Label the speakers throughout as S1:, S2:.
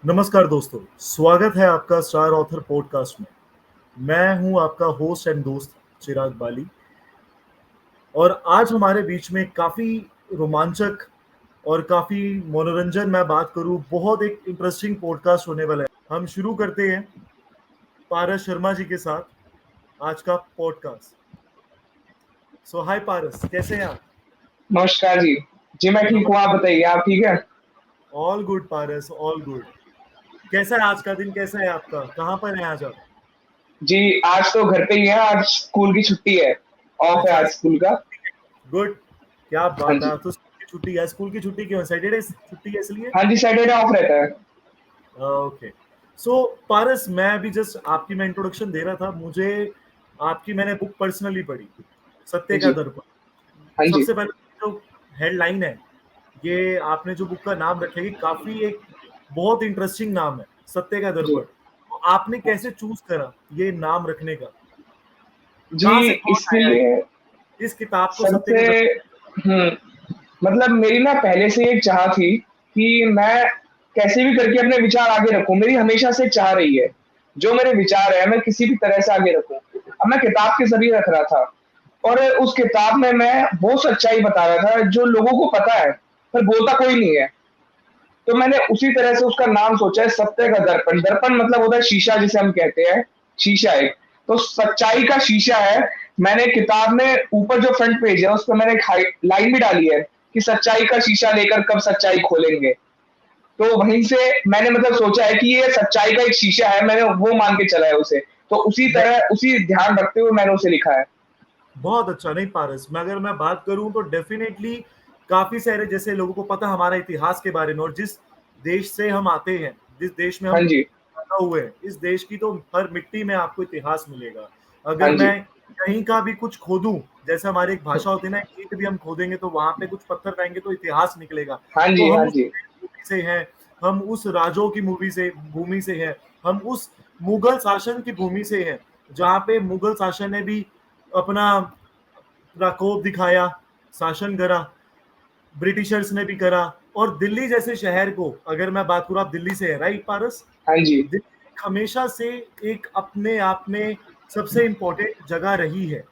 S1: नमस्कार दोस्तों, स्वागत है आपका स्टार ऑथर पॉडकास्ट में। मैं हूं आपका होस्ट एंड दोस्त चिराग बाली और आज हमारे बीच में काफ़ी रोमांचक और काफ़ी मनोरंजन मैं बात करूं, बहुत एक इंटरेस्टिंग पॉडकास्ट होने वाला है। हम शुरू करते हैं पारस शर्मा जी के साथ आज का पॉडकास्ट। सो हाय पारस, कैसे हैं आप?
S2: नमस्कार जी। जी मैं ठीक हूँ, आप बताइए, आप ठीक है?
S1: ऑल गुड पारस, ऑल गुड। कैसा है आज का दिन, कैसा है आपका? कहाँ पर हैं आज आप?
S2: जी, आज तो घर पे ही है, आज स्कूल की छुट्टी है, ऑफ है
S1: अच्छा,
S2: आज स्कूल का।
S1: गुड। क्या
S2: हाँ
S1: बात है,
S2: जी।
S1: आज तो स्कूल की छुट्टी है। स्कूल की छुट्टी क्यों है? सैटरडे छुट्टी है इसलिए?
S2: हाँ जी, सैटरडे ऑफ रहता है।
S1: ओके। सो पारस, मैं अभी जस्ट आपकी मैं इंट्रोडक्शन दे रहा था। मुझे आपकी मैंने बुक पर्सनली पढ़ी, सत्य का
S2: जी।
S1: दर्पण।
S2: हाँ जी।
S1: सबसे पहले जो हेडलाइन है, ये आपने जो बुक का नाम रखा है, काफी एक बहुत इंटरेस्टिंग नाम है, सत्य का
S2: जी।
S1: दर्पण। तो आपने कैसे चूज करा ये नाम रखने का? कहाँ
S2: जी,
S1: से थॉट
S2: इसके
S1: आया
S2: लिए
S1: इस किताब को सत्य का
S2: सबसे
S1: दर्पण?
S2: हुँ, मतलब मेरी ना पहले से एक चाह थी कि मैं कैसे भी करके अपने विचार आगे रखूँ, मेरी हमेशा से चाह रही है। जो मेरे विचार हैं, मैं किसी भी तरह से आगे रखूँ। अब मैं किताब के ज़रिए रख रहा था और उस किताब में मैं वो सच्चाई बता रहा था जो लोगों को पता है, पर बोलता कोई नहीं है। तो मैंने उसी तरह से उसका नाम सोचा है, सत्य का दर्पण। दर्पण मतलब होता है शीशा, जिसे हम कहते हैं, शीशा एक। तो सच्चाई का शीशा है। मैंने किताब में ऊपर जो फ्रंट पेज है, उसपे मैंने एक लाइन भी डाली है कि सच्चाई का शीशा लेकर कब सच्चाई खोलेंगे। तो वहीं से मैंने मतलब सोचा है कि ये सच्चाई का एक शीशा है, मैंने वो मान के चला है उसे। तो उसी तरह, उसी ध्यान रखते हुए मैंने उसे लिखा है।
S1: बहुत अच्छा। नहीं पारस, मैं अगर मैं बात करूं तो डेफिनेटली काफी सारे जैसे लोगों को पता हमारा इतिहास के बारे में, और जिस देश से हम आते हैं, जिस देश में हम
S2: हाँ जी।
S1: पैदा हुए हैं, इस देश की तो हर मिट्टी में आपको इतिहास मिलेगा।
S2: हाँ
S1: अगर
S2: जी।
S1: मैं कहीं का भी कुछ खोदूं, जैसे हमारी एक भाषा होती है ना, ईंट भी हम खोदेंगे तो वहां पे कुछ पत्थर पाएंगे तो इतिहास निकलेगा।
S2: हाँ
S1: तो
S2: जी।
S1: हम
S2: हाँ
S1: उस
S2: जी।
S1: भूमि से हैं, हम उस राजों की मूवी से भूमि से हैं, हम उस मुगल शासन की भूमि से हैं, जहाँ पे मुगल शासन ने भी अपना प्रकोप दिखाया, शासन करा, ब्रिटिशर्स ने भी करा। और दिल्ली जैसे शहर को अगर मैं बात करूं, आप दिल्ली से है राइट पारस?
S2: हाँ जी।
S1: दिल्ली हमेशा से एक अपने आप में सबसे इंपॉर्टेंट जगह रही है,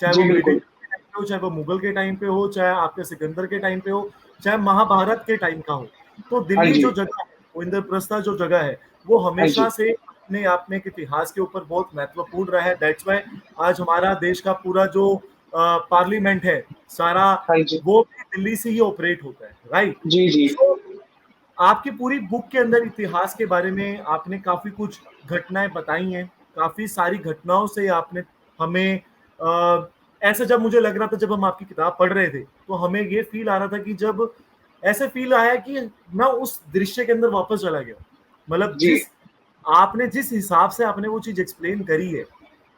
S1: चाहे
S2: जी,
S1: वो ब्रिटिश
S2: बिल्कुल।
S1: के टाइम पे हो, चाहे वो मुगल के टाइम पे हो, चाहे आपके सिकंदर के टाइम पे हो, चाहे महाभारत के टाइम का हो। तो
S2: हाँ
S1: दिल्ली
S2: जी।
S1: जो जगह है, वो इंद्रप्रस्था जो जगह है, वो
S2: हाँ
S1: हमेशा
S2: जी।
S1: से अपने आप में एक इतिहास के ऊपर बहुत महत्वपूर्ण रहा है। दैट्स वाई आज हमारा देश का पूरा जो पार्लियामेंट है सारा,
S2: हाँ जी।
S1: वो भी दिल्ली से ही ऑपरेट होता है, राइट?
S2: जी, जी।
S1: सो आपकी पूरी बुक के अंदर इतिहास के बारे में आपने काफी कुछ घटनाएं बताई हैं। काफी सारी घटनाओं से आपने हमें ऐसा, जब मुझे लग रहा था जब हम आपकी किताब पढ़ रहे थे, तो हमें ये फील आ रहा था कि जब ऐसे फील आया कि मैं उस दृश्य के अंदर वापस चला गया। मतलब
S2: जी।
S1: जिस हिसाब से आपने वो चीज एक्सप्लेन करी है,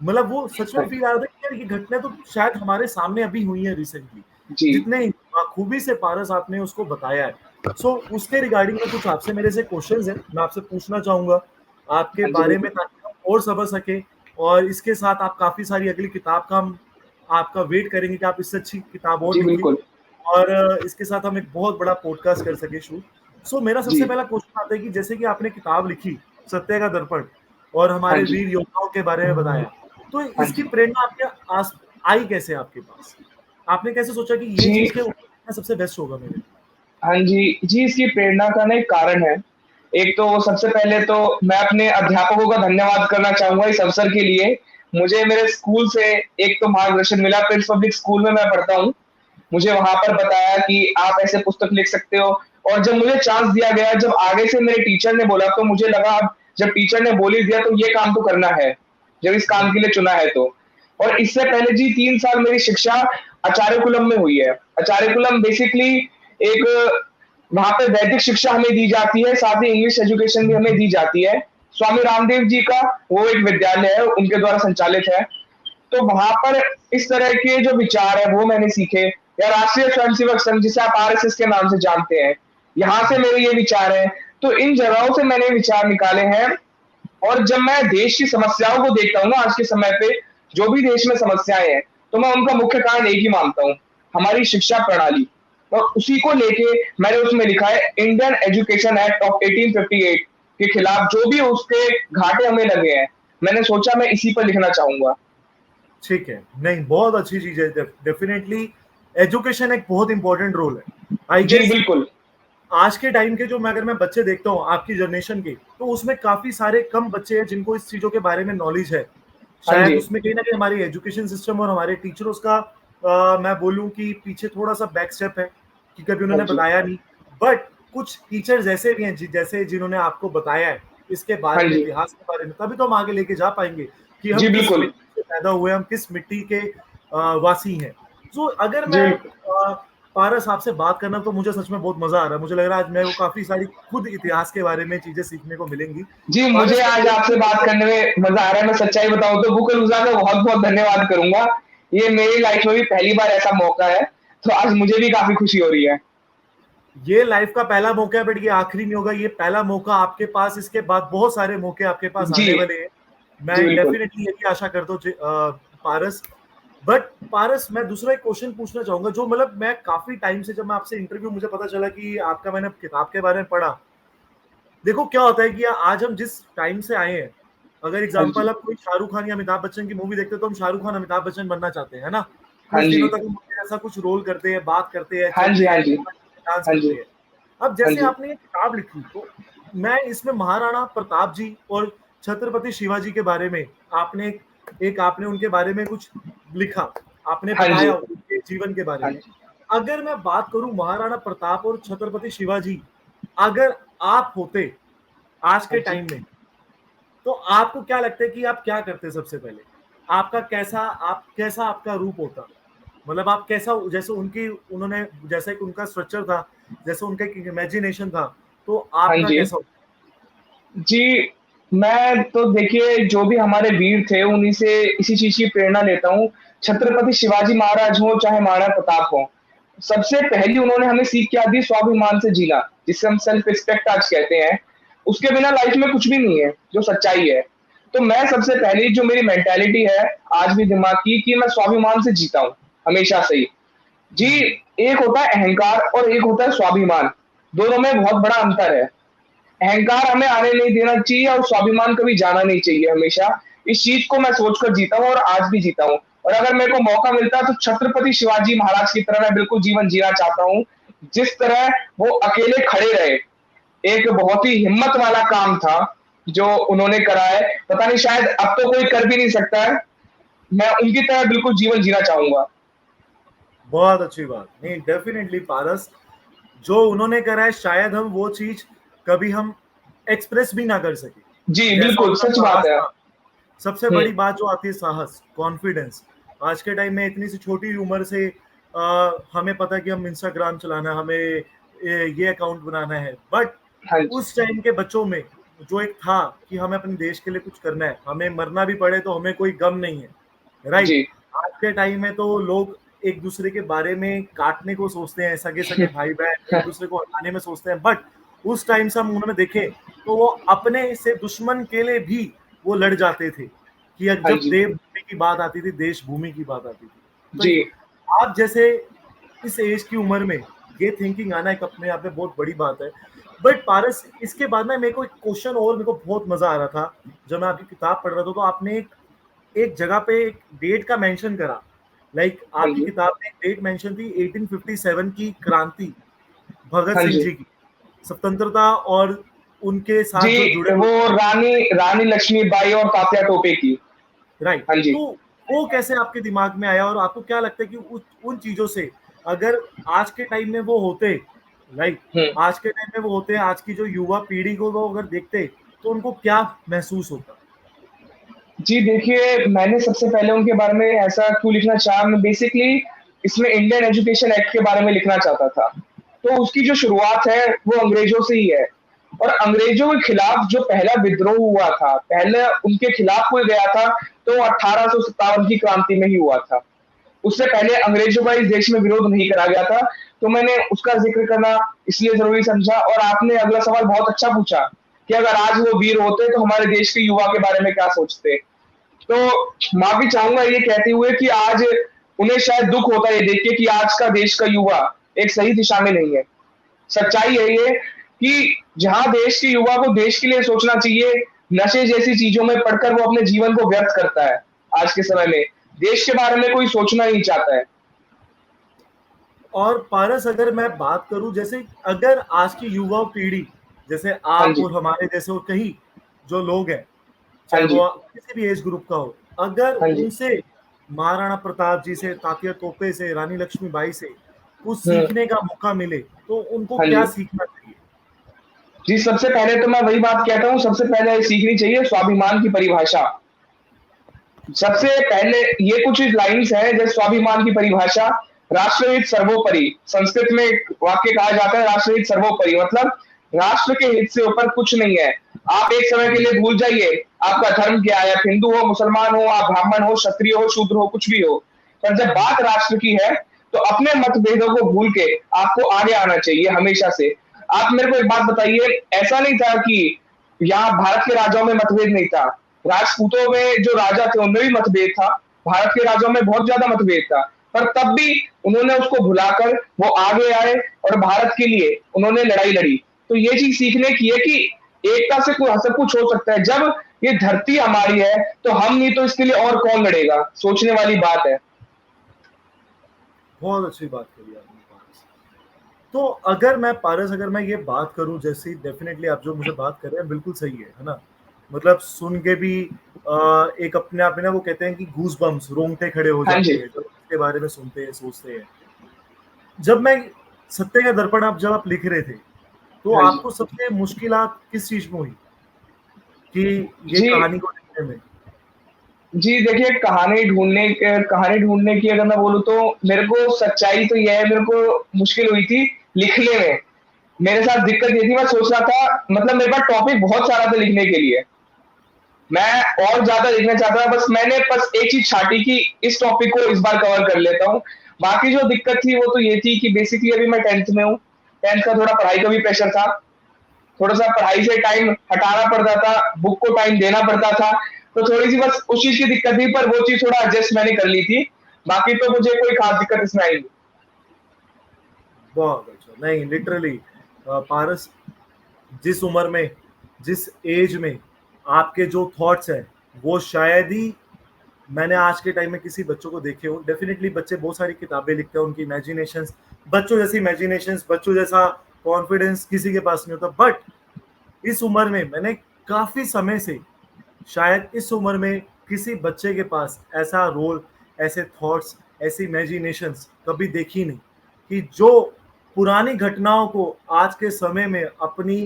S1: मतलब वो सच में फील आ रहा था कि यार ये घटना तो शायद हमारे सामने अभी हुई है रिसेंटली।
S2: जी।
S1: जितने खूबी से पारस आपने उसको बताया है। सो उसके रिगार्डिंग में कुछ आपसे मेरे से क्वेश्चंस हैं, मैं आपसे पूछना चाहूंगा आपके
S2: हाँ जी,
S1: बारे में,
S2: बिल्कुल।
S1: ताकि हम और समझ सके। और इसके साथ आप काफी सारी अगली किताब का हम आपका वेट करेंगे कि आप इससे अच्छी किताब और
S2: जी,
S1: लिखें,
S2: बिल्कुल।
S1: और इसके साथ हम एक बहुत बड़ा पॉडकास्ट कर सके शूट। सो मेरा सबसे
S2: जी।
S1: पहला क्वेश्चन आता है कि जैसे कि आपने किताब लिखी सत्य का दर्पण और
S2: हाँ
S1: हमारे
S2: जी।
S1: वीर योद्धाओं के बारे में बताया, तो
S2: हाँ
S1: इसकी
S2: जी।
S1: प्रेरणा आपके आस आई कैसे आपके पास? आपने कैसे सोचा कि ये
S2: जी।
S1: चीज के ऊपर लिखना सबसे बेस्ट होगा मेरे लिए?
S2: हाँ जी। जी, इसकी प्रेरणा का ना एक कारण है। एक तो सबसे पहले तो मैं अपने अध्यापकों का धन्यवाद करना चाहूँगा इस अवसर के लिए। मुझे मेरे स्कूल से एक तो मार्गदर्शन मिला, प्रिंस पब्लिक स्कूल में मैं पढ़ता हूँ। मुझे वहाँ पर बताया कि आप ऐसे पुस्तक लिख सकते हो, और जब मुझे चांस दिया गया, जब आगे से मेरे टीचर ने बोला, तो मुझे लगा अब जब टीचर ने बोल ही दिया तो ये काम तो करना है, जब इस काम के लिए चुना है तो। और इससे पहले जी 3 साल मेरी शिक्षा आचार्य कुलम में हुई है। आचार्य कुलम बेसिकली एक, वहाँ पे वैदिक शिक्षा हमें दी जाती है, साथ ही इंग्लिश एजुकेशन भी हमें दी जाती है। स्वामी रामदेव जी का वो एक विद्यालय है, उनके द्वारा संचालित है। तो वहाँ पर इस तरह के जो विचार है वो मैंने सीखे, या राष्ट्रीय स्वयंसेवक संघ जिसे आप आरएसएस के नाम से जानते हैं, यहाँ से मेरे ये विचार है। तो इन जगहों से मैंने विचार निकाले हैं। और जब मैं देश की समस्याओं को देखता हूँ ना, आज के समय पे जो भी देश में समस्याएं हैं, तो मैं उनका मुख्य कारण एक ही मानता हूँ, हमारी शिक्षा प्रणाली। और उसी को लेके मैंने उसमें लिखा है इंडियन एजुकेशन एक्ट ऑफ 1858, के खिलाफ जो भी उसके घाटे हमें लगे हैं, मैंने सोचा मैं इसी पर लिखना चाहूंगा।
S1: ठीक है, नहीं बहुत अच्छी चीज है। डेफिनेटली एजुकेशन एक बहुत इंपॉर्टेंट रोल है आई
S2: जी
S1: गेस।
S2: बिल्कुल।
S1: आज के टाइम के जो अगर मैं बच्चे देखता हूँ आपकी जनरेशन के, तो उसमें काफी सारे कम बच्चे हैं जिनको इस चीजों के बारे में नॉलेज है।
S2: हाँ
S1: शायद
S2: जी।
S1: उसमें कहीं ना कहीं हमारी एजुकेशन सिस्टम और हमारे टीचर्स का मैं बोलूँ कि पीछे थोड़ा सा बैक स्टेप है कि कभी
S2: हाँ
S1: उन्होंने
S2: जी।
S1: बताया नहीं। बट कुछ टीचर्स ऐसे भी हैं जैसे जिन्होंने आपको बताया है इसके
S2: हाँ
S1: बारे में,
S2: जी।
S1: इतिहास के बारे में, तभी तो हम आगे लेके जा पाएंगे कि हम
S2: जी
S1: किस
S2: बिल्कुल।
S1: मिट्टी से पैदा हुए, हम किस मिट्टी के वासी हैं। तो अगर
S2: जी
S1: मैं
S2: बिल्कुल।
S1: पारस आपसे बात करना, तो मुझे सच में बहुत मजा आ रहा है। मुझे लग रहा है आज मेरे को काफी सारी खुद इतिहास के बारे में चीजें सीखने को मिलेंगी।
S2: जी, मुझे
S1: पारस मैं
S2: आज
S1: ये
S2: आपसे
S1: जानना
S2: बात
S1: चाहता हूँ।
S2: करने में मजा आ रहा है। मैं सच्चाई बताऊं तो बुकलूज़ा का बहुत-बहुत धन्यवाद करूँगा। ये मेरी लाइफ में भी पहली बार ऐसा मौका है, तो आज मुझे भी काफ़ी खुशी हो रही है।
S1: ये लाइफ का पहला मौका है, बट ये आखिरी नहीं होगा। ये पहला मौका आपके पास, इसके बाद बहुत सारे मौके आपके पास
S2: जी,
S1: आने वाले हैं।
S2: जी
S1: मैं
S2: बिल्कुल।
S1: डेफिनेटली यही आशा करता हूँ पारस। बट पारस, मैं दूसरा एक क्वेश्चन पूछना चाहूंगा, जो मतलब मैं काफी टाइम से, जब मैं आपसे इंटरव्यू, मुझे पता चला कि आपका, मैंने किताब के बारे में पढ़ा। देखो क्या होता है कि आज हम जिस टाइम से आए हैं, अगर
S2: हाँ जी।
S1: एग्जांपल आप कोई शाहरुख खान या अमिताभ बच्चन की मूवी देखते हैं, तो हम शाहरुख खान अमिताभ बच्चन बनना चाहते हैं, है ना।
S2: हाँ
S1: कुछ दिनों
S2: जी।
S1: तक हम ऐसा कुछ रोल करते हैं, बात करते हैं,
S2: हाँ जी,
S1: चलते
S2: हाँ
S1: हैं,
S2: जी।
S1: डांस
S2: हाँ
S1: करते
S2: जी।
S1: हैं। अब
S2: हाँ
S1: जैसे
S2: जी।
S1: आपने ये किताब लिखी, तो मैं इसमें महाराणा प्रताप जी और छत्रपति शिवाजी के बारे में आपने आपने उनके बारे में कुछ लिखा, आपने
S2: हाँ जी।
S1: बताया उनके जीवन के बारे
S2: हाँ
S1: में।
S2: जी।
S1: अगर मैं बात करूं महाराणा प्रताप और छत्रपति शिवाजी, अगर आप होते आज
S2: हाँ
S1: के
S2: जी।
S1: टाइम में, तो आपको क्या लगता है कि आप क्या करते सबसे पहले? कैसा आपका रूप होता? मतलब आप कैसा, जैसे उनकी उन्होंने, जैसा एक उनका स्ट्रक्चर था, जैसे उनका एक इमेजिनेशन था, तो
S2: हाँ
S1: आपका
S2: जी।
S1: कैसा होता?
S2: जी, मैं तो देखिए जो भी हमारे वीर थे उन्हीं से इसी चीज़ की प्रेरणा लेता हूँ। छत्रपति शिवाजी महाराज हों चाहे महाराणा प्रताप हों, सबसे पहली उन्होंने हमें सीख क्या दी? स्वाभिमान से जीना, जिसे हम सेल्फ रिस्पेक्ट आज कहते हैं। उसके बिना लाइफ में कुछ भी नहीं है, जो सच्चाई है। तो मैं सबसे पहली जो मेरी मेंटालिटी है आज भी दिमाग की, कि मैं स्वाभिमान से जीता हूँ, हमेशा से ही। जी,
S1: हम्म,
S2: एक होता है अहंकार और एक होता है स्वाभिमान, दोनों में बहुत बड़ा अंतर है। अहंकार हमें आने नहीं देना चाहिए और स्वाभिमान कभी जाना नहीं चाहिए हमेशा। इस चीज़ को मैं सोचकर जीता हूँ और आज भी जीता हूँ। और अगर मेरे को मौका मिलता है तो छत्रपति शिवाजी महाराज की तरह मैं बिल्कुल जीवन जीना चाहता हूँ। जिस तरह वो अकेले खड़े रहे, एक बहुत ही हिम्मत वाला काम था जो उन्होंने करा है। पता नहीं शायद अब तो कोई कर भी नहीं सकता है। मैं उनकी तरह बिल्कुल जीवन जीना चाहूँगा।
S1: बहुत अच्छी बात। नहीं, डेफिनेटली पारस, जो उन्होंने करा है, शायद हम वो चीज कभी हम एक्सप्रेस भी ना कर सके,
S2: जी,
S1: जैसा
S2: बिल्कुल
S1: उनका
S2: सच बात
S1: साहस
S2: है।
S1: था। सबसे
S2: हुँ,
S1: बड़ी बात जो आती है, साहस, कॉन्फिडेंस। आज के टाइम में इतनी सी छोटी उम्र से हमें पता है कि हम इंस्टाग्राम चलाना है, हमें ये अकाउंट बनाना है, बट
S2: हाँ जी।
S1: उस टाइम के बच्चों में जो एक था कि हमें अपने देश के लिए कुछ करना है, हमें मरना भी पड़े तो हमें कोई गम नहीं है, राइट।
S2: जी।
S1: आज के टाइम में तो लोग एक दूसरे के बारे में काटने को सोचते हैं, सगे सगे भाई बहन एक दूसरे को हटाने में सोचते हैं, बट उस टाइम से हम उन्होंने देखे, तो वो अपने से दुश्मन के लिए भी वो लड़ जाते थे, कि
S2: हाँ
S1: जब
S2: जी।
S1: देवभूमि की बात आती थी, देश भूमि की बात आती थी।
S2: जी।
S1: तो आप जैसे इस एज की उम्र में ये थिंकिंग आना एक अपने आप में बहुत बड़ी बात है। बट पारस, इसके बाद ना मेरे को एक क्वेश्चन, और मेरे को बहुत मजा आ रहा था जब मैं आपकी किताब पढ़ रहा था, तो आपने एक जगह पे एक डेट का मेंशन करा। लाइक
S2: हाँ
S1: आपकी
S2: जी।
S1: किताब में एक डेट मेंशन थी, 1857 की क्रांति, भगत
S2: हाँ
S1: सिंह
S2: जी।
S1: जी की स्वतंत्रता, और उनके साथ
S2: जी,
S1: जो जुड़े
S2: वो
S1: हुए थे।
S2: रानी रानी लक्ष्मीबाई और तात्या टोपे की।
S1: राइट।
S2: हाँ जी।
S1: तो वो कैसे आपके दिमाग में आया, और आपको क्या लगता है कि उन चीजों से, अगर आज के टाइम में वो होते, राइट,
S2: हुँ।
S1: आज के टाइम में वो होते, आज की जो युवा पीढ़ी को वो अगर देखते, तो उनको क्या महसूस होता?
S2: जी, देखिए मैंने सबसे पहले उनके बारे में ऐसा क्यों लिखना चाहा, मैं बेसिकली इसमें इंडियन एजुकेशन एक्ट के बारे में लिखना चाहता था। तो उसकी जो शुरुआत है वो अंग्रेज़ों से ही है और अंग्रेज़ों के खिलाफ जो पहला विद्रोह हुआ था, पहले उनके खिलाफ कोई गया था, तो 1857 की क्रांति में ही हुआ था। उससे पहले अंग्रेजों का इस देश में विरोध नहीं करा गया था, तो मैंने उसका ज़िक्र करना इसलिए ज़रूरी समझा। और आपने अगला सवाल बहुत अच्छा पूछा कि अगर आज वो वीर होते तो हमारे देश के युवा के बारे में क्या सोचते? तो माफ़ी चाहूँगा ये कहते हुए कि आज उन्हें शायद दुःख होता है ये देख के कि आज का देश का युवा एक सही दिशा में नहीं है। सच्चाई है ये। कि जहाँ देश के युवा को देश के लिए सोचना चाहिए, नशे जैसी चीज़ों में पड़कर वो अपने जीवन को व्यर्थ करता है। आज के समय में देश के बारे में कोई सोचना नहीं चाहता है।
S1: और पारस, अगर मैं बात करूं, जैसे अगर आज की युवा पीढ़ी, जैसे
S2: हाँ
S1: आप
S2: जी,
S1: और हमारे जैसे और कहीं जो लोग हैं,
S2: हाँ
S1: चाहे
S2: जी,
S1: वो किसी भी एज ग्रुप का हो, अगर
S2: हाँ जी।
S1: उनसे महाराणा प्रताप जी से, तात्या तोपे से, रानी लक्ष्मीबाई से कुछ
S2: हुँ,
S1: सीखने का मौका मिले तो उनको
S2: हाँ
S1: क्या
S2: जी।
S1: सीखना चाहिए?
S2: जी, सबसे पहले तो मैं वही बात कहता हूँ, सबसे पहले सीखनी चाहिए स्वाभिमान की परिभाषा। सबसे पहले ये कुछ लाइन्स हैं जैसे स्वाभिमान की परिभाषा, राष्ट्रहित सर्वोपरि। संस्कृत में एक वाक्य कहा जाता है राष्ट्रहित सर्वोपरि, मतलब राष्ट्र के हित से ऊपर कुछ नहीं है। आप एक समय के लिए भूल जाइए आपका धर्म क्या है, आप हिंदू हो, मुसलमान हो, आप ब्राह्मण हो, क्षत्रिय हो, शूद्र हो, कुछ भी हो। पर जब बात राष्ट्र की है तो अपने मतभेदों को भूल के आपको आगे आना चाहिए हमेशा से। आप मेरे को एक बात बताइए, ऐसा नहीं था कि यहाँ भारत के राजाओं में मतभेद नहीं था। राजपूतों में जो राजा थे उनमें भी मतभेद था। भारत के राजाओं में बहुत ज्यादा मतभेद था। पर तब भी उन्होंने उसको भुलाकर वो आगे आए और भारत के लिए उन्होंने लड़ाई लड़ी। तो ये चीज सीखने की है कि एकता से सब कुछ हो सकता है। जब ये धरती हमारी है तो हम नहीं तो इसके लिए और कौन लड़ेगा? सोचने वाली बात है।
S1: बहुत अच्छी बात करी आपने पारस। तो अगर मैं पारस, अगर मैं ये बात करूं, जैसे डेफिनेटली आप जो मुझे बात कर रहे हैं बिल्कुल सही है ना? मतलब सुन के भी एक अपने आप में ना, वो कहते हैं कि गूज बम्स, रोंगटे खड़े हो
S2: हाँ
S1: जाते
S2: जी,
S1: हैं जब इसके बारे में सुनते हैं, सोचते हैं। जब मैं सत्य का दर्पण आप जब आप लिख रहे थे, तो
S2: हाँ जी।
S1: आपको सबसे मुश्किलात किस चीज में हुई कि ये
S2: जी,
S1: कहानी को लिखने में?
S2: जी देखिए, कहानी ढूँढने की अगर मैं बोलूँ तो मेरे को सच्चाई तो ये है, मेरे को मुश्किल हुई थी लिखने में। मेरे साथ दिक्कत ये थी, मैं सोच रहा था, मतलब मेरे पास टॉपिक बहुत सारा था लिखने के लिए। मैं और ज़्यादा लिखना चाहता था, बस एक चीज़ छाँटी कि इस टॉपिक को इस बार कवर कर लेता हूँ। बाकी जो दिक्कत थी वो तो ये थी कि बेसिकली अभी मैं 10th में हूँ। 10th का थोड़ा पढ़ाई का भी प्रेशर था। थोड़ा-सा पढ़ाई से टाइम हटाना पड़ता था, बुक को टाइम देना पड़ता था। तो थोड़ी-सी बस उस चीज़ की दिक्कत थी, पर वो चीज़ थोड़ा एडजस्ट मैंने कर ली थी। बाकी तो मुझे कोई ख़ास दिक्कत इसमें आई नहीं।
S1: बहुत अच्छा, नहीं लिटरली पारस, जिस उम्र में, जिस एज में आपके जो थॉट्स हैं, वो शायद ही मैंने आज के टाइम में किसी बच्चों को देखे हो। डेफिनेटली बच्चे बहुत सारी किताबें लिखते हैं, उनकी इमेजिनेशंस, बच्चों जैसी इमेजिनेशंस, बच्चों जैसा कॉन्फिडेंस किसी के पास नहीं होता। बट इस उम्र में मैंने काफी समय से, शायद इस उम्र में किसी बच्चे के पास ऐसा रोल, ऐसे थॉट्स, ऐसी इमेजिनेशंस कभी देखी नहीं, कि जो पुरानी घटनाओं को आज के समय में अपनी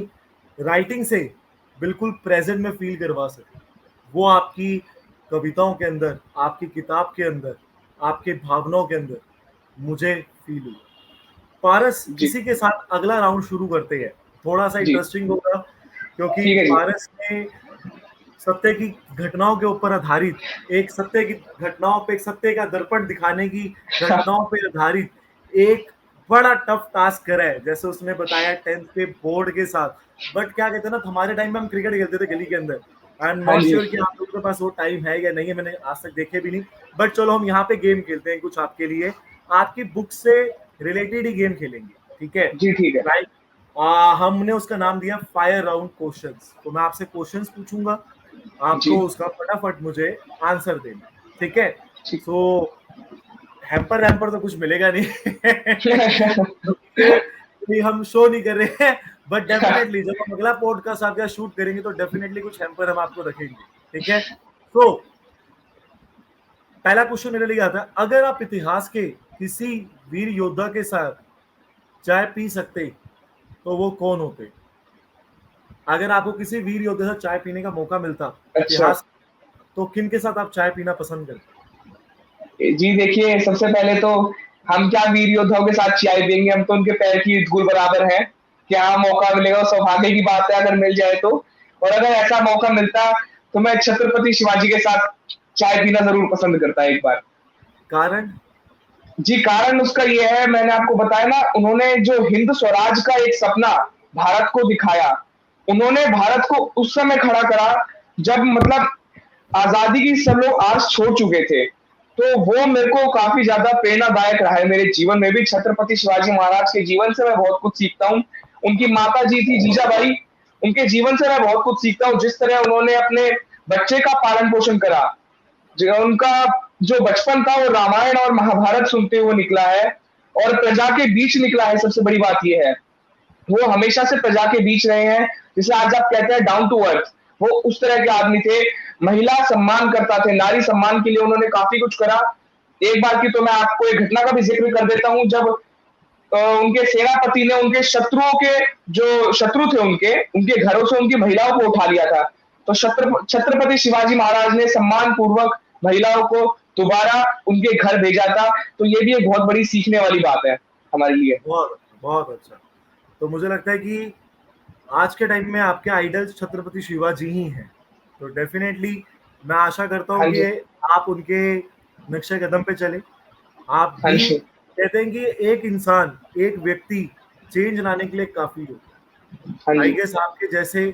S1: राइटिंग से बिल्कुल प्रेजेंट में फील करवा सके। वो आपकी कविताओं के अंदर, आपकी किताब के अंदर, आपके भावनाओं के अंदर मुझे फील हुआ। पारस,
S2: जी,
S1: इसी के साथ अगला राउंड शुरू करते हैं। थोड़ा सा
S2: जी।
S1: इंटरेस्टिंग होगा, क्योंकि
S2: ठीक है जी।
S1: पारस ने सत्य की घटनाओं के ऊपर आधारित, एक सत्य की घटनाओं पे, एक सत्य का दर्पण दिखाने की घटनाओं पे आधारित एक बड़ा टफ टास्क करा है, जैसे उसने बताया 10th के बोर्ड के साथ। बट क्या कहते हैं ना, हमारे टाइम में हम क्रिकेट खेलते थे गली के अंदर। आई एम
S2: हाँ
S1: नॉट
S2: जी।
S1: श्योर कि आप लोगों के पास वो टाइम है या नहीं है, मैंने आज तक देखे भी नहीं। बट चलो हम यहाँ पे गेम खेलते हैं कुछ आपके लिए, आपकी बुक से रिलेटेड ही गेम खेलेंगे, ठीक है?
S2: जी, ठीक है।
S1: लाइक हमने उसका नाम दिया फायर राउंड क्वेश्चंस। तो मैं आपसे क्वेश्चंस पूछूंगा, आपको
S2: जी,
S1: उसका फटाफट मुझे आंसर देना, ठीक है?
S2: ठीक।
S1: सो हैम्पर रैम्पर तो कुछ मिलेगा नहीं क्योंकि ये हम शो नहीं कर रहे हैं। बट डेफिनेटली जब हम अगला पॉडकास्ट आपका शूट करेंगे तो डेफिनेटली कुछ हैम्पर हम आपको रखेंगे, ठीक है? तो पहला क्वेश्चन मेरे लिए आता है, अगर आप इतिहास के किसी वीर योद्धा के साथ चाय पी सकते तो वो कौन होते? अगर आपको किसी वीर योद्धा से चाय पीने का मौका मिलता
S2: अच्छा।
S1: इतिहास, तो किन के साथ आप चाय पीना पसंद करते?
S2: जी देखिए, सबसे पहले तो हम क्या वीर योद्धाओं के साथ चाय पिएँगे, हम तो उनके पैर की धूल बराबर हैं। क्या मौका मिलेगा, सौभाग्य की बात है अगर मिल जाए तो। और अगर ऐसा मौका मिलता, तो मैं छत्रपति शिवाजी के साथ चाय पीना ज़रूर पसंद करता एक बार।
S1: कारण?
S2: जी, कारण उसका ये है, मैंने आपको बताया ना, उन्होंने जो हिंद स्वराज का एक सपना भारत को दिखाया, उन्होंने भारत को उस समय खड़ा करा, जब मतलब आज़ादी की सब लोग आस छोड़ चुके थे। तो वो मेरे को काफ़ी ज़्यादा प्रेरणादायक रहा है मेरे जीवन में भी। छत्रपति शिवाजी महाराज के जीवन से मैं बहुत कुछ सीखता हूँ। उनकी माता जी थी जीजाबाई, उनके जीवन से मैं बहुत कुछ सीखता हूँ। जिस तरह उन्होंने अपने बच्चे का पालन पोषण करा, जो उनका जो बचपन था वो रामायण और महाभारत सुनते हुए निकला है और प्रजा के बीच निकला है। सबसे बड़ी बात ये है, वो हमेशा से प्रजा के बीच रहे हैं। जिसे आज आप कहते हैं डाउन टू अर्थ, वो उस तरह के आदमी थे। महिला सम्मान करता थे, नारी सम्मान के लिए उन्होंने काफी कुछ करा। एक बार की तो मैं आपको एक घटना का भी जिक्र कर देता हूँ, जब उनके सेनापति ने उनके शत्रुओं के जो शत्रु थे उनके घरों से उनकी महिलाओं को उठा लिया था। तो छत्रपति शिवाजी महाराज ने सम्मान पूर्वक महिलाओं को दोबारा उनके घर भेजा था। तो ये भी एक बहुत बड़ी सीखने वाली बात है हमारे लिए।
S1: बहुत बहुत अच्छा। तो मुझे लगता है कि आज के टाइम में आपके आइडल्स छत्रपति शिवाजी ही हैं। तो डेफिनेटली मैं आशा करता
S2: हाँ
S1: हूँ कि
S2: जी,
S1: आप उनके नक्शे कदम पे चले। आप
S2: हाँ
S1: भी
S2: जी,
S1: कहते हैं कि एक इंसान, एक व्यक्ति चेंज लाने के लिए काफी हो।
S2: हाँ
S1: आई
S2: जी,
S1: गेस आपके जैसे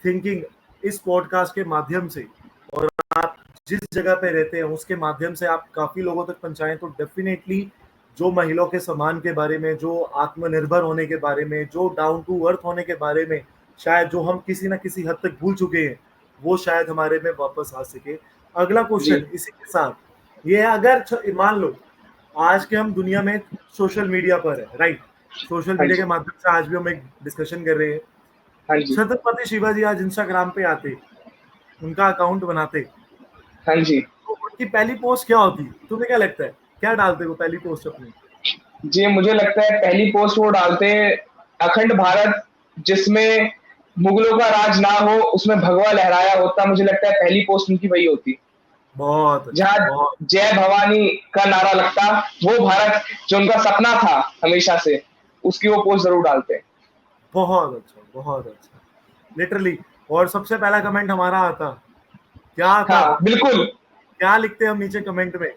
S1: थिंकिंग इस पॉडकास्ट के माध्यम से, और आप जिस जगह पे रहते हैं उसके माध्यम से आप काफी लोगों तक पहुंचाएं, तो डेफिनेटली जो महिलाओं के सम्मान के बारे में, जो आत्मनिर्भर होने के बारे में, जो डाउन टू अर्थ होने के बारे में, शायद जो हम किसी ना किसी हद तक भूल चुके हैं, वो शायद हमारे में वापस आ सके। अगला
S2: जी,
S1: क्वेश्चन इसी के साथ ये है, अगर मान लो आज के हम दुनिया में सोशल मीडिया पर है, राइट, सोशल
S2: हाँ
S1: मीडिया
S2: जी,
S1: के माध्यम से आज भी हम एक डिस्कशन कर रहे हैं।
S2: हाँ जी,
S1: छत्रपति शिवाजी आज इंस्टाग्राम पे आते, उनका अकाउंट बनाते,
S2: हाँ जी।
S1: तो उनकी पहली पोस्ट क्या होती? तुम्हें क्या लगता है, क्या डालते वो पहली पोस्ट अपनी?
S2: जी, मुझे लगता है पहली पोस्ट वो डालते अखंड भारत जिसमें मुगलों का राज ना हो, उसमें भगवा लहराया होता। मुझे लगता है पहली पोस्ट उनकी वही होती।
S1: बहुत अच्छा,
S2: जहाँ
S1: बहुत
S2: जय भवानी का नारा लगता, वो भारत जो उनका सपना था हमेशा से, उसकी वो पोस्ट ज़रूर डालते।
S1: बहुत अच्छा, बहुत अच्छा, लिटरली। और सबसे पहला कमेंट हमारा आता, क्या आता,
S2: हाँ, बिल्कुल।
S1: क्या लिखते हम नीचे कमेंट में?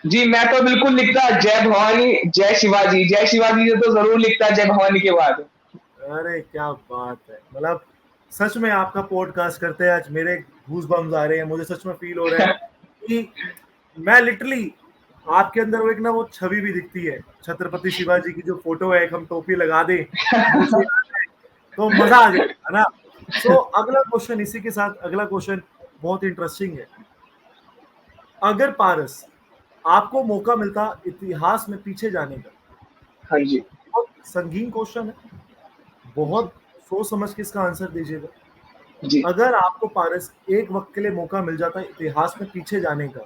S2: जी, मैं तो बिल्कुल लिखता जय भवानी, जय शिवाजी तो ज़रूर लिखता जय भवानी के बाद।
S1: अरे क्या बात है, मतलब सच में आपका पॉडकास्ट करते हैं आज मेरे गूज बम्स आ रहे हैं, मुझे सच में फील हो रहा है कि मैं लिटरली आपके अंदर वो एक ना वो छवि भी दिखती है, छत्रपति शिवाजी की जो फोटो है, एक हम टोपी लगा दें, मुंह से आ जाए, तो मजा आ जाए, है ना? सो अगला क्वेश्चन इसी के साथ, अगला क्वेश्चन बहुत इंटरेस्टिंग है। अगर पारस आपको मौका मिलता इतिहास में पीछे जाने का,
S2: हाँ जी,
S1: बहुत संगीन क्वेश्चन है, बहुत सोच समझ के इसका आंसर दीजिएगा।
S2: जी।
S1: अगर आपको पारस एक वक्त के लिए मौका मिल जाता है इतिहास में पीछे जाने का,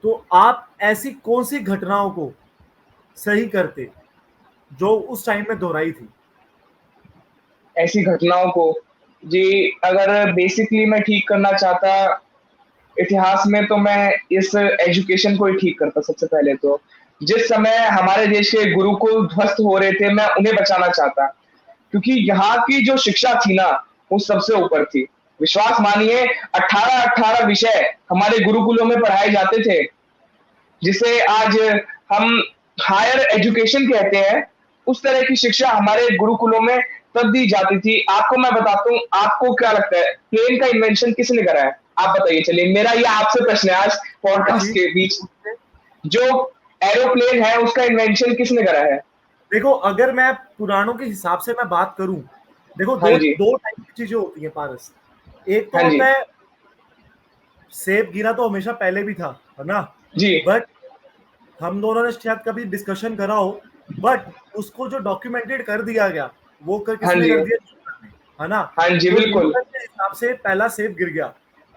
S1: तो आप ऐसी कौन सी घटनाओं को सही करते जो उस टाइम में दोहराई थी?
S2: ऐसी घटनाओं को, जी, अगर बेसिकली मैं ठीक करना चाहता इतिहास में, तो मैं इस एजुकेशन को ही ठीक करता सबसे पहले तो। जिस समय हमारे देश के गुरुकुल ध्वस्त हो रहे थे, मैं उन्हें बचाना चाहता। क्योंकि यहाँ की जो शिक्षा थी ना, वो सबसे ऊपर थी। विश्वास मानिए, 18-18 विषय हमारे गुरुकुलों में पढ़ाए जाते थे, जिसे आज हम हायर एजुकेशन कहते हैं। उस तरह की शिक्षा हमारे गुरुकुलों में तब दी जाती थी। आपको मैं बताता हूँ, आपको क्या लगता है प्लेन का इन्वेंशन किसने करा है? आप बताइए। चलिए, मेरा ये आपसे प्रश्न है आज पॉडकास्ट
S1: जी,
S2: के बीच, जो एरोप्लेन है उसका इन्वेंशन किसने करा है?
S1: देखो अगर मैं पुराणों के हिसाब से मैं बात करूं, देखो
S2: हाँ
S1: दो
S2: जी,
S1: दो टाइप की चीजें होती हैं पारस। एक तो
S2: हाँ जी,
S1: होता है सेब गिरा तो हमेशा पहले भी था, है ना?
S2: जी,
S1: बट हम दोनों ने शायद कभी डिस्कशन करा हो, बट उसको जो डॉक्यूमेंटेड कर दिया गया, वो कर
S2: हाँ
S1: किसने
S2: जी,
S1: कर दिया? न्यूटन ने, है ना?
S2: हाँ जी,
S1: तो
S2: बिल्कुल।
S1: न्यूटन के हिसाब से पहला सेब गिर गया।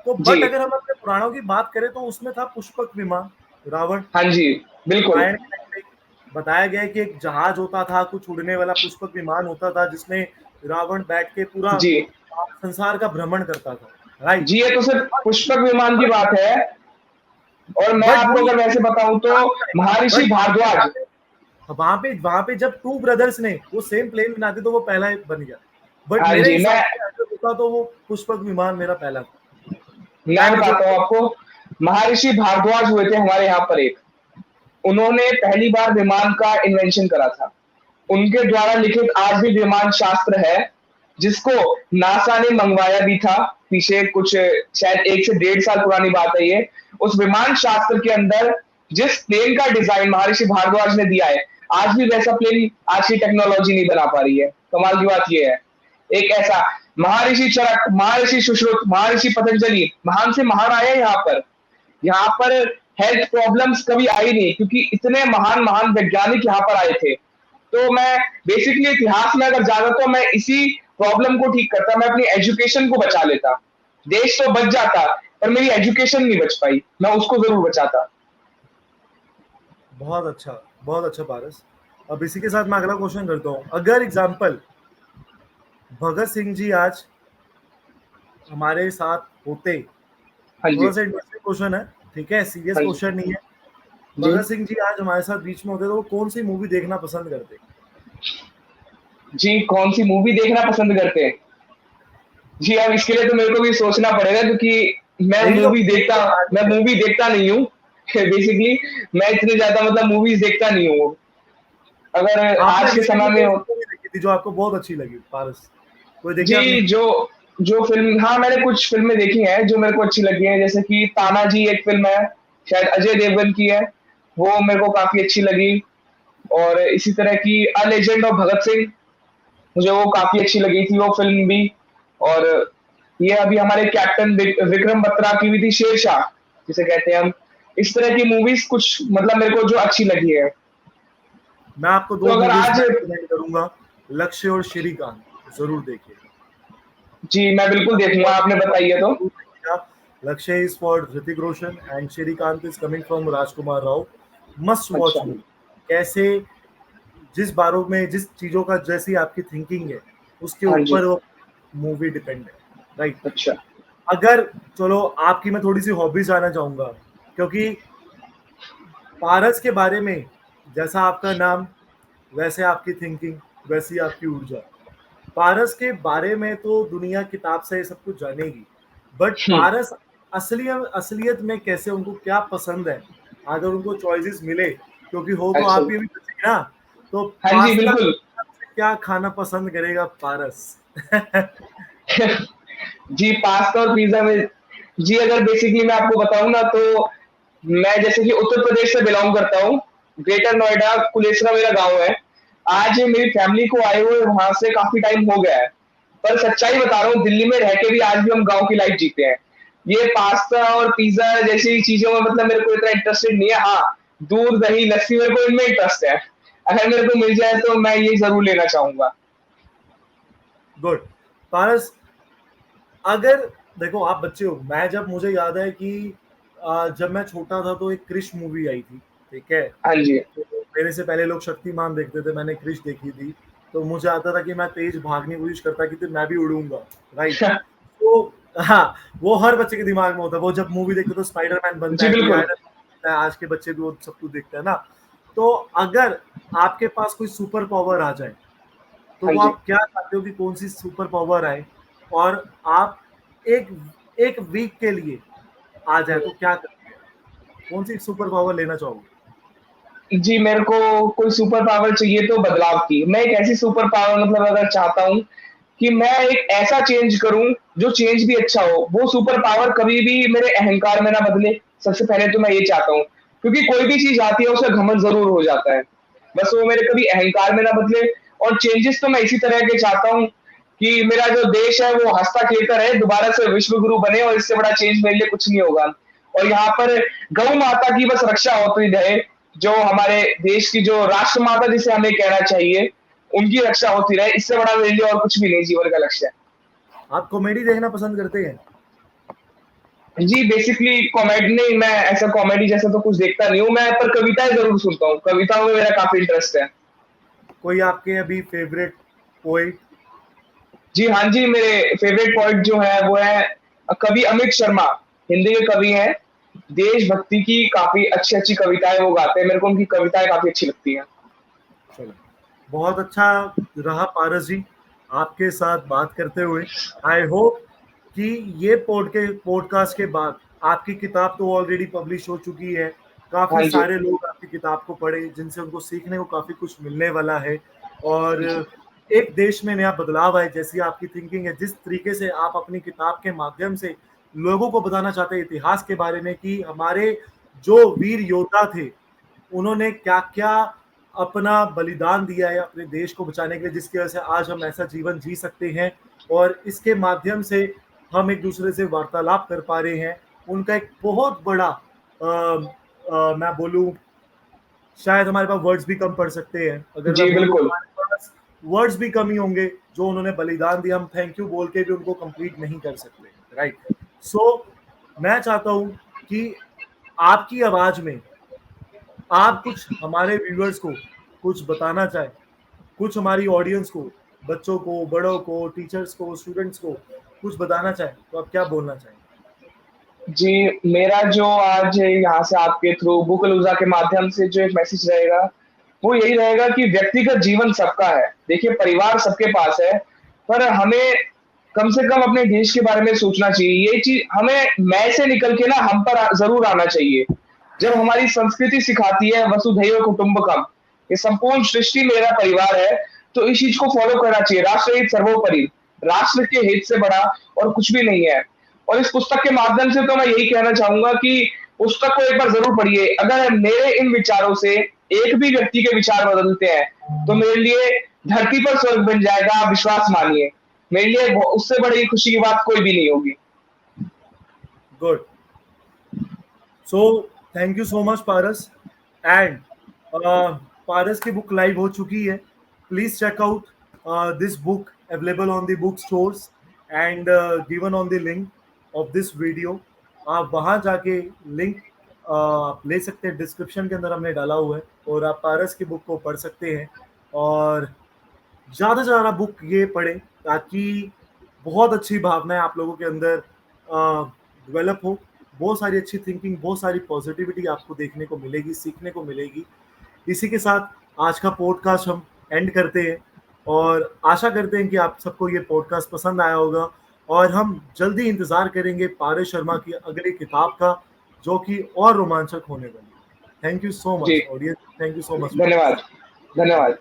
S1: तो
S2: जी,
S1: बट अगर हम अपने पुराणों की बात करें तो उसमें था पुष्पक विमान, रावण।
S2: हाँ जी, बिल्कुल।
S1: रामायण के टाइम पे बताया गया है कि एक जहाज होता था, कुछ उड़ने वाला पुष्पक विमान होता था, जिसमें रावण बैठ के पूरा
S2: जी,
S1: संसार का भ्रमण करता था, राइट?
S2: जी, ये तो सिर्फ पुष्पक विमान की
S1: बट
S2: बात है। और मैं
S1: बट
S2: आपको
S1: वही
S2: अगर वैसे बताऊं तो महर्षि
S1: बट
S2: भारद्वाज।
S1: वहां पे जब टू ब्रदर्स ने वो सेम प्लेन बनाते तो वो पहला बन गया। बट
S2: हाँ
S1: मेरे
S2: जी,
S1: हिसाब से अगर होता तो वो पुष्पक विमान मेरा पहला था।
S2: मैं
S1: क्या मुझे
S2: बताता हूँ आपको। महर्षि भारद्वाज हुए थे हमारे यहाँ पर एक, उन्होंने पहली बार विमान का इन्वेंशन करा था। उनके द्वारा लिखित आज भी विमान शास्त्र है, जिसको नासा ने मंगवाया भी था पीछे कुछ, शायद 1 से 1.5 साल पुरानी बात है ये। उस विमान शास्त्र के अंदर जिस प्लेन का डिजाइन महर्षि भारद्वाज ने दिया है, आज भी वैसा प्लेन आज की टेक्नोलॉजी नहीं बना पा रही है। कमाल की बात ये है। एक ऐसा महर्षि चरक, महर्षि सुश्रुत, महर्षि पतंजलि, महान से महान आए हैं यहाँ पर हेल्थ प्रॉब्लम्स कभी आई नहीं, क्योंकि इतने महान महान वैज्ञानिक यहाँ पर आए थे। तो मैं बेसिकली इतिहास में अगर जाता तो मैं इसी प्रॉब्लम को ठीक करता, मैं अपनी एजुकेशन को बचा लेता। देश तो बच जाता, पर मेरी एजुकेशन नहीं बच पाई, मैं उसको जरूर बचाता।
S1: बहुत अच्छा पारस। अब इसी के साथ मैं अगला क्वेश्चन करता हूँ। अगर एग्जाम्पल भगत सिंह जी आज हमारे साथ होते,
S2: हाँ
S1: थोड़ा
S2: जी।
S1: सा इंटरेस्टिंग क्वेश्चन है, ठीक है, सीरियस
S2: हाँ जी।
S1: क्वेश्चन नहीं है।
S2: जी।
S1: भगत सिंह जी आज हमारे साथ बीच में होते तो वो कौन सी मूवी देखना पसंद करते?
S2: जी, कौन सी मूवी देखना पसंद करते हैं? जी, अब इसके लिए तो मेरे को भी सोचना पड़ेगा, क्योंकि
S1: यही तो
S2: मैं मूवी देखता नहीं हूँ। बेसिकली मैं इतने ज़्यादा मतलब मूवीज़ देखता नहीं हूँ। अगर
S1: आपने
S2: आज के समय
S1: रिसेंटली
S2: में
S1: कौन
S2: हो
S1: सी मूवी देखी थी जो आपको बहुत अच्छी लगी पारस? कोई देखी आपने?
S2: जी, जो जो फ़िल्म, हाँ, मैंने कुछ फ़िल्में देखी हैं जो मेरे को अच्छी लगी हैं, जैसे कि तानाजी एक फ़िल्म है, शायद अजय देवगन की है, वो मेरे को काफ़ी अच्छी लगी। और इसी तरह की a legend of Bhagat Singh, मुझे वो काफ़ी अच्छी लगी थी वो फ़िल्म भी। और ये अभी हमारे कैप्टन विक्रम बत्रा की भी थी, शेरशाह जिसे कहते हैं हम। इस तरह की मूवीज़ कुछ मतलब मेरे को जो अच्छी लगी है।
S1: मैं आपको
S2: तो
S1: दो
S2: अगर
S1: मूवीज
S2: आज,
S1: में रिकमेंड करूंगा, लक्ष्य और श्रीकांत, जरूर देखिए।
S2: जी, मैं बिल्कुल देखूँगा, आपने बताई है तो।
S1: जरूर देखिएगा। Lakshya is for Hrithik Roshan and Srikanth is coming from Rajkummar Rao. Must watch
S2: अच्छा।
S1: मूवी। कैसे जिस बारों में जिस चीजों का जैसी आपकी थिंकिंग है उसके
S2: हाँ जी।
S1: ऊपर वो मूवी डिपेंड है, राइट।
S2: अच्छा।
S1: अगर चलो आपकी मैं थोड़ी सी हॉबी जानना चाहूंगा, क्योंकि पारस के बारे में जैसा आपका नाम वैसे आपकी थिंकिंग वैसी आपकी ऊर्जा। पारस के बारे में तो दुनिया किताब से सब कुछ जानेगी, बट
S2: हुँ।
S1: पारस असलियत में कैसे, उनको क्या पसंद है, अगर उनको चॉइसेस मिले, क्योंकि हो तो
S2: अच्छा।
S1: आप भी बच्चे ना, तो
S2: हाँ जी,
S1: पास्ता
S2: बिल्कुल।
S1: क्या खाना पसंद करेगा पारस?
S2: जी, पास्ता और पिज़्ज़ा में, जी, अगर बेसिकली मैं आपको बताऊँ ना, तो मैं जैसे कि उत्तर प्रदेश से बिलॉन्ग करता हूँ। ग्रेटर नोएडा, कुलेसरा मेरा गाँव है। आज मेरी फैमिली को आए हुए वहाँ से काफ़ी टाइम हो गया है। पर सच्चाई बता रहा हूँ, दिल्ली में रह के भी आज भी हम गाँव की लाइफ़ जीते हैं। ये पास्ता और पिज़्ज़ा जैसी चीज़ों में मतलब मेरे को इतना इंटरेस्टेड नहीं है। हाँ, दूध, दही, लस्सी मेरे को इनमें इंटरेस्ट है। अगर मेरे को मिल जाए तो मैं ये ज़रूर लेना चाहूँगा।
S1: गुड। पारस, अगर देखो आप बच्चे हो, मैं जब मुझे याद है कि जब मैं छोटा था तो एक क्रिश मूवी आई थी, ठीक है।
S2: हाँ जी।
S1: तो मेरे से पहले लोग शक्तिमान देखते थे, मैंने क्रिश देखी थी। तो मुझे आता था कि मैं तेज भागने की कोशिश करता कि तो मैं भी उड़ूंगा, राइट। तो हाँ, वो हर बच्चे के दिमाग में होता है, वो जब मूवी देखते तो स्पाइडरमैन बनता
S2: जी,
S1: है, कोई
S2: बिल्कुल।
S1: आयरन बनता है, आज के बच्चे भी वो सब कुछ देखते हैं ना। तो अगर आपके पास कोई सुपर पावर आ जाए, तो
S2: हाँ
S1: वो
S2: जी।
S1: आप क्या चाहते हो कि कौन सी सुपर पावर आए, और आप एक एक वीक के लिए आ जाए तो क्या करेंगे? कौन सी सुपर पावर लेना चाहोगे?
S2: जी, मेरे को कोई सुपर पावर चाहिए तो बदलाव की। मैं एक ऐसी सुपर पावर मतलब अगर चाहता हूँ कि मैं एक ऐसा चेंज करूँ, जो चेंज भी अच्छा हो। वो सुपर पावर कभी भी मेरे अहंकार में ना बदले। सबसे पहले तो मैं ये चाहता हूँ, क्योंकि कोई भी चीज़ आती है उससे घमंड ज़रूर हो जाता है। बस वो मेरे कभी अहंकार में ना बदले। और चेंजेस तो मैं इसी तरह के चाहता हूँ कि मेरा जो देश है वो हँसता-खेलता रहे, दोबारा से विश्व गुरु बने, और इससे बड़ा चेंज मेरे लिए कुछ नहीं होगा। और यहाँ पर गौ माता की बस रक्षा होती रहे, जो हमारे देश की जो राष्ट्र माता जिसे हमें कहना चाहिए, उनकी रक्षा होती रहे, इससे बड़ा मेरे लिए और कुछ भी नहीं जीवन का लक्ष्य है।
S1: आप कॉमेडी देखना पसंद करते हैं?
S2: जी, बेसिकली कॉमेडी नहीं, मैं ऐसा कॉमेडी जैसा तो कुछ देखता नहीं हूँ, मैं पर कविताएँ ज़रूर सुनता हूँ, कविताओं में मेरा काफ़ी इंटरेस्ट है।
S1: कोई आपके अभी फेवरेट पोएट?
S2: जी, हाँ जी, मेरे फेवरेट पोएट जो है वो है कवि अमित शर्मा, हिंदी के कवि हैं। देशभक्ति की काफ़ी अच्छी-अच्छी कविताएँ वो गाते हैं, मेरे को उनकी कविताएँ काफ़ी अच्छी लगती हैं।
S1: चलो, बहुत अच्छा रहा पारस जी आपके साथ बात करते हुए। आई होप कि ये पॉडकास्ट के बाद आपकी किताब तो ऑलरेडी पब्लिश हो चुकी है, काफ़ी
S2: हाँ जी।
S1: सारे लोग आपकी किताब को पढ़े, जिनसे उनको सीखने को काफ़ी कुछ मिलने वाला है। और एक देश में नया बदलाव आए, जैसी आपकी थिंकिंग है, जिस तरीके से आप अपनी किताब के माध्यम से लोगों को बताना चाहते हैं इतिहास के बारे में कि हमारे जो वीर योद्धा थे, उन्होंने क्या-क्या अपना बलिदान दिया है अपने देश को बचाने के लिए, जिसकी वजह से आज हम ऐसा जीवन जी सकते हैं और इसके माध्यम से हम एक दूसरे से वार्तालाप कर पा रहे हैं। उनका एक बहुत बड़ा मैं बोलूँ, शायद हमारे पास वर्ड्स भी कम पड़ सकते हैं। अगर
S2: जी,
S1: मैं बोलूँ
S2: बिल्कुल।
S1: हमारे पास वर्ड्स भी कम ही होंगे, जो उन्होंने बलिदान दिया, हम थैंक यू बोल के भी उनको कंप्लीट नहीं कर सकते, राइट? सो मैं चाहता हूँ कि आपकी आवाज़ में आप कुछ हमारे व्यूअर्स को कुछ बताना चाहें, कुछ हमारी ऑडियंस को, बच्चों को, बड़ों को, टीचर्स को, स्टूडेंट्स को कुछ बताना चाहें, तो आप क्या बोलना चाहेंगे?
S2: जी, मेरा जो आज यहाँ से आपके थ्रू बुकलूज़ा के माध्यम से जो एक मैसेज रहेगा, वो यही रहेगा कि व्यक्तिगत जीवन सबका है। देखिए, परिवार सबके पास है, पर हमें कम से कम अपने देश के बारे में सोचना चाहिए। ये चीज़ हमें मैं से निकल के ना हम पर ज़रूर आना चाहिए। जब हमारी संस्कृति सिखाती है वसुधैव कुटुंबकम, ये संपूर्ण सृष्टि मेरा परिवार है, तो इस चीज़ को फ़ॉलो करना चाहिए। राष्ट्र हित सर्वोपरि, राष्ट्र के हित से बड़ा और कुछ भी नहीं है। और इस पुस्तक के माध्यम से तो मैं यही कहना चाहूँगा कि पुस्तक को एक बार ज़रूर पढ़िए। अगर मेरे इन विचारों से एक भी व्यक्ति के विचार बदलते हैं, तो मेरे लिए धरती पर स्वर्ग बन जाएगा, आप विश्वास मानिए। मेरे लिए उससे बड़ी खुशी की बात कोई भी नहीं होगी।
S1: Good. So thank you so much Paras. And Paras की बुक लाइव हो चुकी है। Please check out this book available on the book stores and given on the link of this video. आप वहां जाके लिंक आप ले सकते हैं, डिस्क्रिप्शन के अंदर हमने डाला हुआ है, और आप पारस की बुक को पढ़ सकते हैं। और ज़्यादा से ज़्यादा बुक ये पढ़ें ताकि बहुत अच्छी भावनाएं आप लोगों के अंदर डेवलप हो। बहुत सारी अच्छी थिंकिंग, बहुत सारी पॉजिटिविटी आपको देखने को मिलेगी, सीखने को मिलेगी। इसी के साथ आज का पॉडकास्ट हम एंड करते हैं और आशा करते हैं कि आप सबको ये पॉडकास्ट पसंद आया होगा, और हम जल्दी इंतज़ार करेंगे पारस शर्मा की अगली किताब का, जो कि और रोमांचक होने वाली है। थैंक यू सो
S2: जी,
S1: much audience, thank you so much.
S2: धन्यवाद। धन्यवाद।